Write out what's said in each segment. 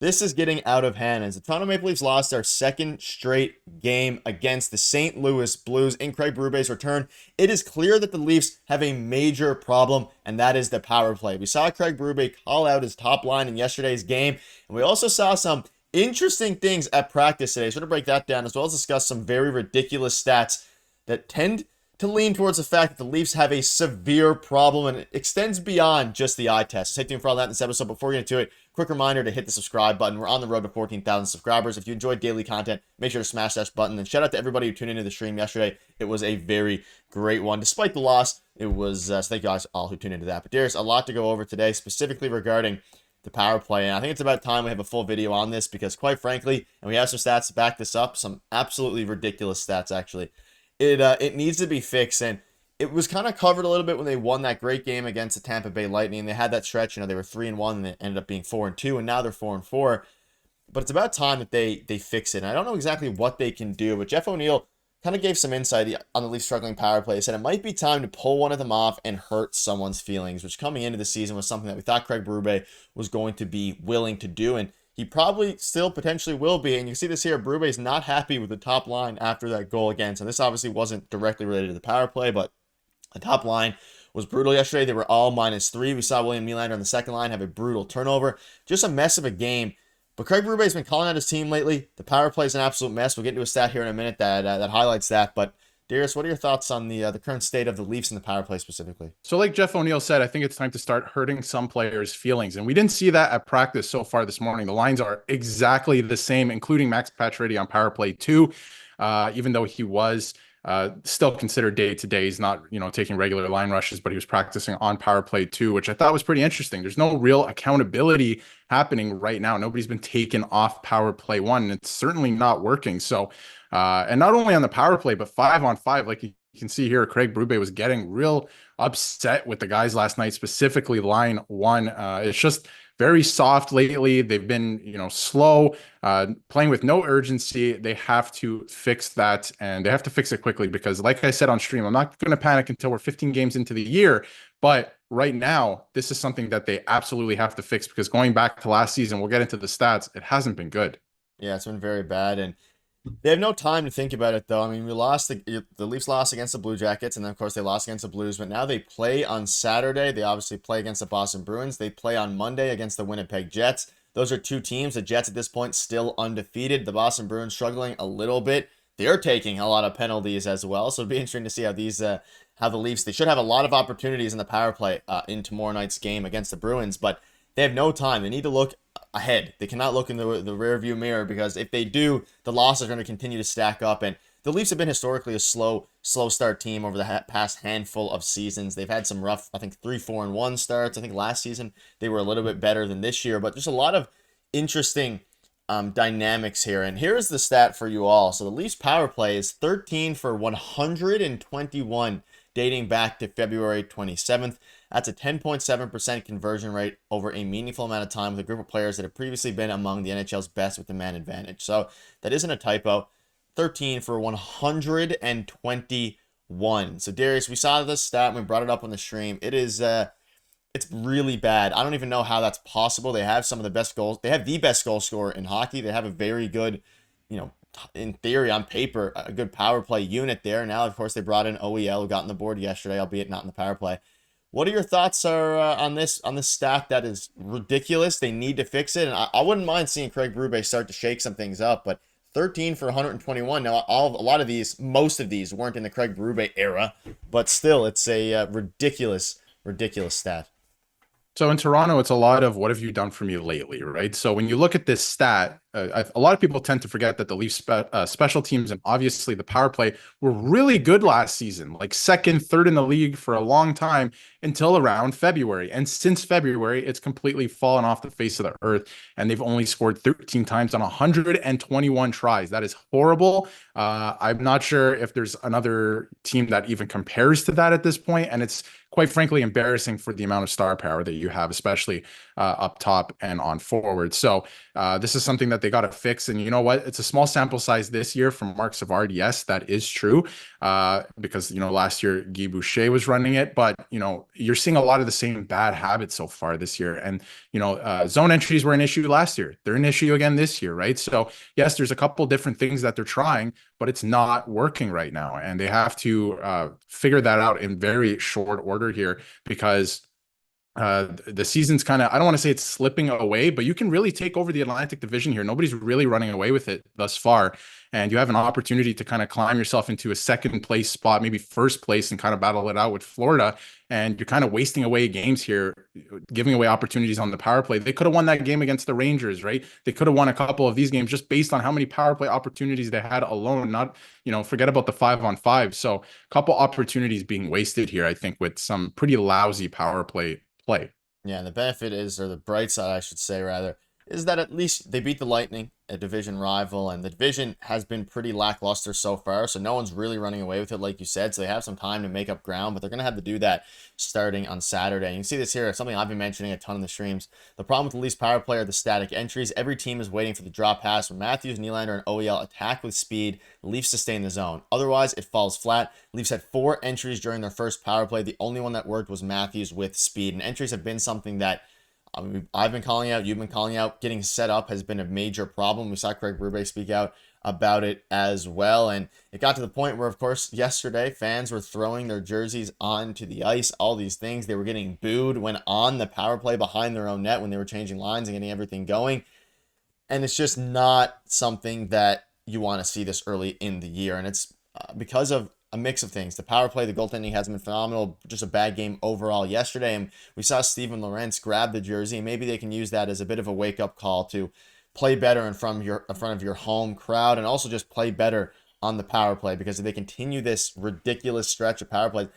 This is getting out of hand as the Toronto Maple Leafs lost their second straight game against the St. Louis Blues in Craig Berube's return. It is clear that the Leafs have a major problem, and that is the power play. We saw Craig Berube call out his top line in yesterday's game, and we also saw some interesting things at practice today. So we're going to break that down as well as discuss some very ridiculous stats that tend to lean towards the fact that the Leafs have a severe problem and it extends beyond just the eye test. Stay tuned for all that in this episode. Before we get into it, quick reminder to hit the subscribe button. We're on the road to 14,000 subscribers. If you enjoyed daily content, make sure to smash that button. And shout out to everybody who tuned into the stream yesterday. It was a very great one. Despite the loss, it was, so thank you guys all who tuned into that. But there's a lot to go over today, specifically regarding the power play. And I think it's about time we have a full video on this because quite frankly, and we have some stats to back this up, some absolutely ridiculous stats actually. It needs to be fixed, and it was kind of covered a little bit when they won that great game against the Tampa Bay Lightning. They had that stretch, they were 3-1, and they ended up being 4-2, and now they're 4-4. But it's about time that they fix it. And I don't know exactly what they can do, but Jeff O'Neill kind of gave some insight on the Leafs' struggling power play. He said it might be time to pull one of them off and hurt someone's feelings, which coming into the season was something that we thought Craig Berube was going to be willing to do, and he probably still potentially will be. And you see this here, Berube is not happy with the top line after that goal again. So this obviously wasn't directly related to the power play, but the top line was brutal yesterday. They were all -3. We saw William Nylander on the second line have a brutal turnover. Just a mess of a game. But Craig Berube has been calling out his team lately. The power play is an absolute mess. We'll get into a stat here in a minute that highlights that. But Darius, what are your thoughts on the current state of the Leafs and the power play specifically? So like Jeff O'Neill said, I think it's time to start hurting some players' feelings. And we didn't see that at practice so far this morning. The lines are exactly the same, including Max Pacioretty on power play 2, even though he was still considered day-to-day. He's not, taking regular line rushes, but he was practicing on power play 2, which I thought was pretty interesting. There's no real accountability happening right now. Nobody's been taken off power play 1, and it's certainly not working. So, and not only on the power play, but 5-on-5, like you can see here, Craig Berube was getting real upset with the guys last night, specifically line 1. It's just very soft lately. They've been, slow, playing with no urgency. They have to fix that, and they have to fix it quickly because, like I said on stream, I'm not going to panic until we're 15 games into the year. But right now, this is something that they absolutely have to fix because going back to last season, we'll get into the stats, it hasn't been good. Yeah, it's been very bad, and they have no time to think about it, though. I mean, we lost the Leafs lost against the Blue Jackets, and then, of course, they lost against the Blues. But now they play on Saturday. They obviously play against the Boston Bruins. They play on Monday against the Winnipeg Jets. Those are two teams. The Jets, at this point, still undefeated. The Boston Bruins struggling a little bit. They're taking a lot of penalties as well. So it'll be interesting to see how the Leafs, they should have a lot of opportunities in the power play in tomorrow night's game against the Bruins, but they have no time. They need to look ahead. They cannot look in the rear view mirror because if they do, the losses are going to continue to stack up. And the Leafs have been historically a slow start team over the past handful of seasons. They've had some rough, I think 3-4-1 starts. I think last season they were a little bit better than this year, but there's a lot of interesting dynamics here. And here is the stat for you all. So the Leafs power play is 13 for 121 dating back to February 27th. That's a 10.7% conversion rate over a meaningful amount of time with a group of players that have previously been among the NHL's best with the man advantage. So that isn't a typo. 13 for 121. So Darius, we saw this stat and we brought it up on the stream. It's really bad. I don't even know how that's possible. They have some of the best goals. They have the best goal scorer in hockey. They have a very good, in theory, on paper, a good power play unit there. Now, of course, they brought in OEL, who got on the board yesterday, albeit not in the power play. What are your thoughts on this stat that is ridiculous? They need to fix it, and I wouldn't mind seeing Craig Berube start to shake some things up. But 13 for 121. Now, most of these weren't in the Craig Berube era, but still, it's a ridiculous stat. So in Toronto, it's a lot of what have you done for me lately, right? So when you look at this stat, a lot of people tend to forget that the Leafs special teams and obviously the power play were really good last season, like second, third in the league for a long time until around February. And since February, it's completely fallen off the face of the earth. And they've only scored 13 times on 121 tries. That is horrible. I'm not sure if there's another team that even compares to that at this point. And it's quite frankly embarrassing for the amount of star power that you have, especially up top and on forward. So this is something that they got to fix. And you know what? It's a small sample size this year from Marc Savard. Yes, that is true. Because, last year Guy Boucher was running it, but, you're seeing a lot of the same bad habits so far this year. And, zone entries were an issue last year. They're an issue again this year, right? So yes, there's a couple different things that they're trying, but it's not working right now. And they have to figure that out in very short order here, because the season's kind of, I don't want to say it's slipping away, but you can really take over the Atlantic Division here. Nobody's really running away with it thus far. And you have an opportunity to kind of climb yourself into a second place spot, maybe first place, and kind of battle it out with Florida. And you're kind of wasting away games here, giving away opportunities on the power play. They could have won that game against the Rangers, right? They could have won a couple of these games just based on how many power play opportunities they had alone, not, forget about the 5-on-5. So a couple opportunities being wasted here, I think, with some pretty lousy power play. Yeah, and the benefit is, or the bright side, I should say, rather, is that at least they beat the Lightning, a division rival, and the division has been pretty lackluster so far, so no one's really running away with it, like you said, so they have some time to make up ground, but they're going to have to do that starting on Saturday. You can see this here, something I've been mentioning a ton in the streams. The problem with the Leafs power play are the static entries. Every team is waiting for the drop pass when Matthews, Nylander, and OEL attack with speed. The Leafs sustain the zone. Otherwise, it falls flat. Leafs had 4 entries during their first power play. The only one that worked was Matthews with speed, and entries have been something that I've been calling out, you've been calling out. Getting set up has been a major problem. We saw Craig Berube speak out about it as well. And it got to the point where, of course, yesterday, fans were throwing their jerseys onto the ice, all these things. They were getting booed when on the power play behind their own net when they were changing lines and getting everything going. And it's just not something that you want to see this early in the year. And it's because of a mix of things. The power play, the goaltending has been phenomenal. Just a bad game overall yesterday. And we saw Steven Lorentz grab the jersey. And maybe they can use that as a bit of a wake-up call to play better in front of your home crowd, and also just play better on the power play. Because if they continue this ridiculous stretch of power play,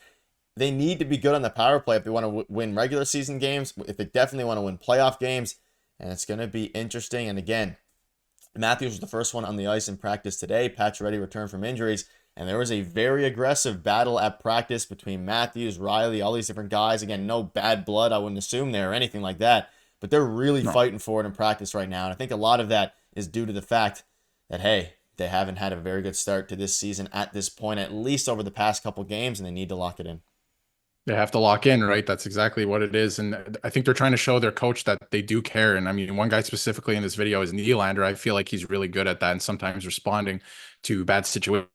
they need to be good on the power play if they want to win regular season games, if they definitely want to win playoff games. And it's going to be interesting. And again, Matthews was the first one on the ice in practice today. Pacioretty returned from injuries. And there was a very aggressive battle at practice between Matthews, Riley, all these different guys. Again, no bad blood, I wouldn't assume there or anything like that. But they're really fighting for it in practice right now. And I think a lot of that is due to the fact that, hey, they haven't had a very good start to this season at this point, at least over the past couple games, and they need to lock it in. They have to lock in, right? That's exactly what it is. And I think they're trying to show their coach that they do care. And I mean, one guy specifically in this video is Nylander. I feel like he's really good at that and sometimes responding to bad situations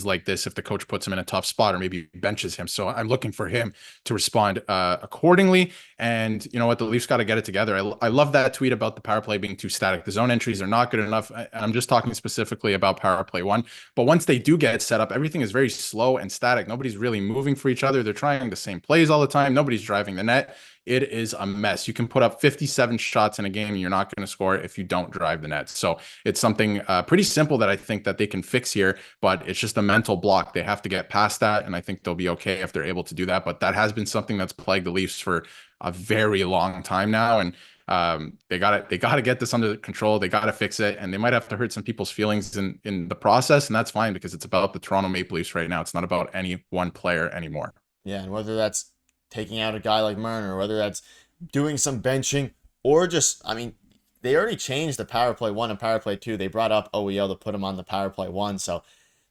like this if the coach puts him in a tough spot or maybe benches him. So I'm looking for him to respond accordingly. And you know what? The Leafs got to get it together. I love that tweet about the power play being too static. The zone entries are not good enough. I'm just talking specifically about power play 1. But once they do get set up, everything is very slow and static. Nobody's really moving for each other. They're trying the same plays all the time. Nobody's driving the net. It is a mess. You can put up 57 shots in a game and you're not going to score if you don't drive the net. So it's something pretty simple that I think that they can fix here, but it's just a mental block. They have to get past that, and I think they'll be okay if they're able to do that. But that has been something that's plagued the Leafs for a very long time now, and they got to get this under control. They got to fix it, and they might have to hurt some people's feelings in the process, and that's fine because it's about the Toronto Maple Leafs right now. It's not about any one player anymore. Yeah, and whether that's taking out a guy like Marner, whether that's doing some benching, or just, I mean, they already changed the power play 1 and power play 2. They brought up OEL to put him on the power play 1. So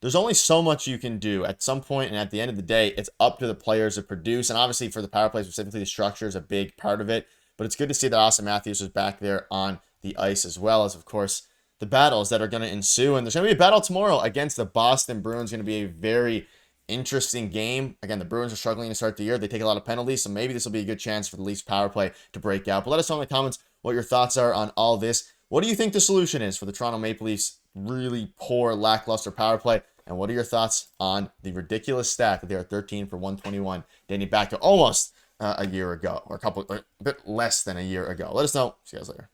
there's only so much you can do at some point, and at the end of the day, it's up to the players to produce. And obviously for the power play specifically, the structure is a big part of it. But it's good to see that Austin Matthews was back there on the ice, as well as, of course, the battles that are going to ensue. And there's going to be a battle tomorrow against the Boston Bruins. Going to be a very interesting game. Again, the Bruins are struggling to start the year. They take a lot of penalties, so maybe this will be a good chance for the Leafs power play to break out. But let us know in the comments what your thoughts are on all this. What do you think the solution is for the Toronto Maple Leafs' really poor, lackluster power play? And what are your thoughts on the ridiculous stat that they are 13 for 121, dating back to almost a year ago, or a bit less than a year ago? Let us know. See you guys later.